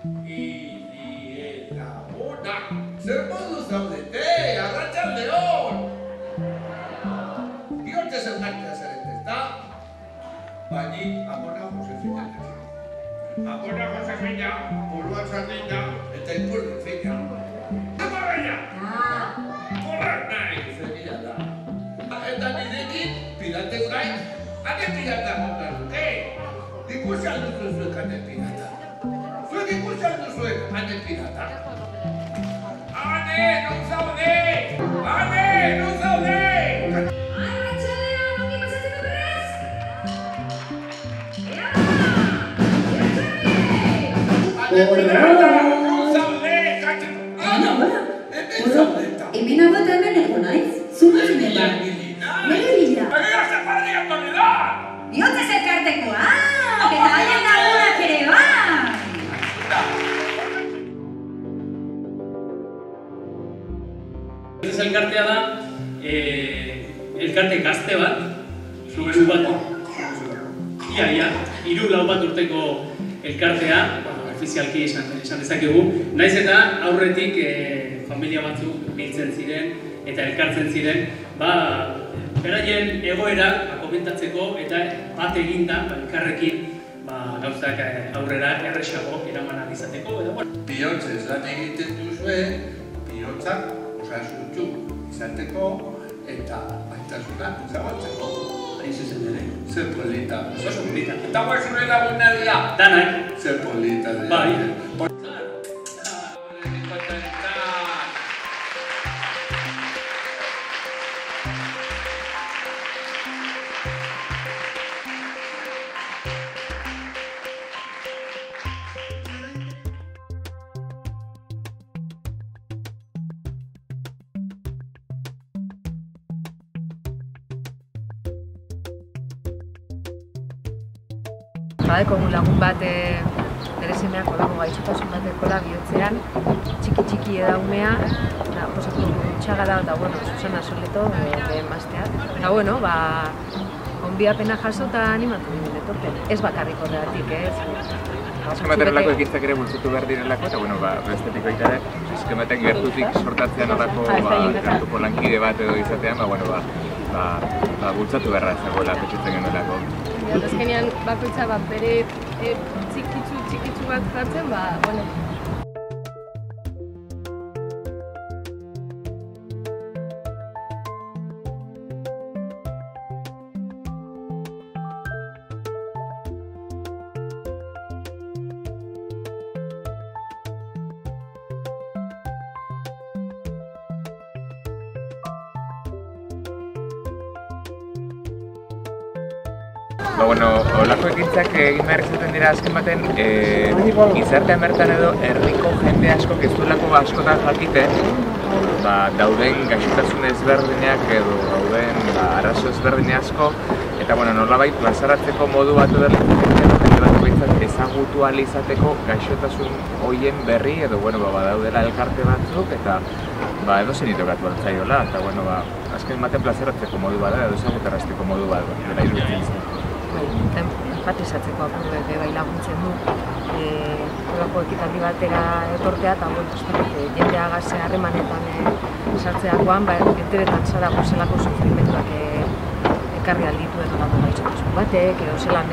Eta ona, zer modu zaudete, arratsaldeon! Bihotze zeunatzea zarete, ezta? Baini, Amona Josefina. Amona Josefina, buruan sardina, eta inpurri fina. Zema baina! Korrak nahi! Zemira da. Eta nirekin, piratez gain, ane pirata gota dute. Ikusi alduzu zuek ane pirata. Zuek ikusi alduzuek ane pirata. Ane, non zaude! Ane, non zaude! Hemen abat hemen ego naiz, zumaz nela. Melilla. Begira zepardi autoridad! Bihotze zelkartekoa, eta haien lagunak ere bai! Bihotze elkartea da, elkarte gazte bat, hiru bat, hiru lau bat urteko elkartea, ofizialki esan dezakegu, naiz eta aurretik familia batzuk biltzen ziren eta elkartzen ziren, beraien egoera komentatzeko eta bat eginda elkarrekin gauzak aurrera erresago eraman ahal izateko. Bihotzez lan egiten duzue, bihotzak osasuntsu izateko eta baitasuna zabaltzeko. Hain zuzen ere. Zer polita. Oso polita. Eta guazure laguna dira. Danak. Zer polita dira. Bai. Badeko lagun bat bere semeak olako gaixotasun batekola bihotzean, txiki edaunea, oposatu txaga da, eta bueno, Susana Soleto, lehen mazteak. Eta bueno, onbiapena jaso eta animatu ginen etorten. Ez bakarrik horregatik, ez? Azken baterelako ekintzak ere bultzatu behar direlako, eta bueno, bestetik baita ere, azken batek gertutik sortatzean horako gertuko lankide bat edo izatean, bultzatu beharra ezagoela petxutzen genuelako. Azkenean bakoitza bere txikitsu bat jartzen, bueno. Olako ekintzak egin behar izaten dira azken baten gizartean bertan edo herriko jende asko ez duelako askotan jakiten dauden gaixotasun ezberdinak edo dauden arazo ezberdin asko eta nolabait plazaratzeko modu bat edo jende bat ezagutu ahal izateko gaixotasun horien berri edo badaudela elkarte batzuk eta edozein itokatu altzaiola eta azken baten plazaratzeko modu bada edo ezagutarazteko modu bat dela iruditzen zen. Empatizatzeko apurrek bai laguntzen du horako ekitaldi batera etortea eta jendeagaz harremanetan sartzeakoan enteretan zara zelako sufrimenduak ekarri aldituen olako gaixotasun batek edo zelan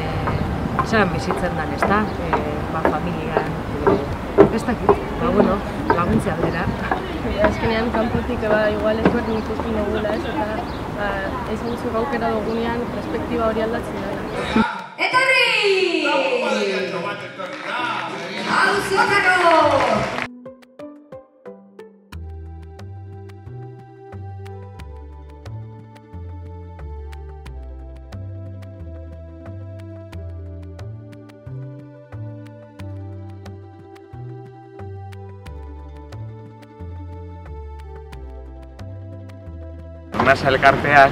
bizitzen den, ezta? Familian ez dakit, laguntzea aldera. Azkenean kanpotik igual ezberdin ikusten dugula ez eta ez gutzu gaukera dugunean perspektiba hori aldatzen dela. Etorri! Auzokaro! Arnasa elkartea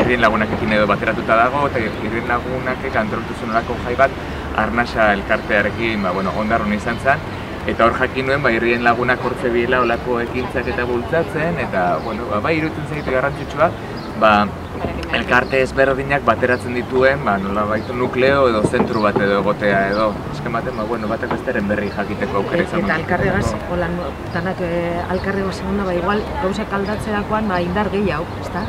Irrien Lagunak ekin edo bateratuta dago eta Irrien Lagunak antolatu zenolako jai bat Arnasa elkartearekin ondarruna izan zen eta hor jakin nuen Irrien Lagunak hortze biela olako ekintzak eta bultzatzen eta iruditzen zaitu garrantzitsua elkarte ezberdinak bateratzen dituen, nolabait nukleo edo zentru bat edo egotea edo. Azken baten, batek besteren berri jakiteko aukera izan. Eta alkarregaz, holan, danak alkarregaz segunda, igual, gauzak aldatzerakoan, indar gehiago, ezta?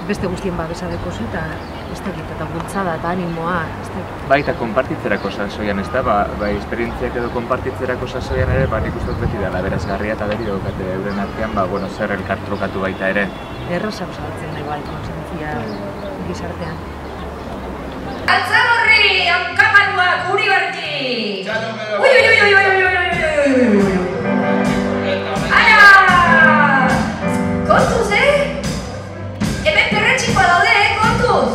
Beste guztien babesareko zu, eta ez dakit, eta bultzada eta animoa, ez dakit. Bai, eta konpartitzerako sasoian, ez da? Bai, esperientziak edo konpartitzerako sasoian ere, nik uste beti dela berazgarria eta beti daukate euren artean, zer elkartrukatu baita ere. Erraza osatzen da igual, konsentzia gizartean. Altzagorri, hankamaruak, Uribarti! Ui! Aia! Kontuz, Hemen perretxikoa daude, kontuz!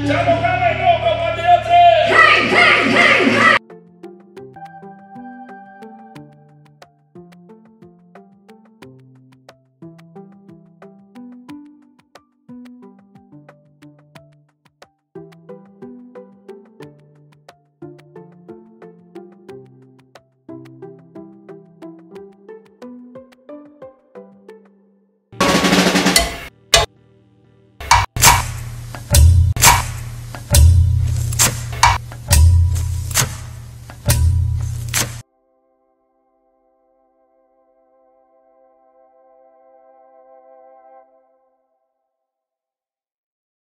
¡Chamo!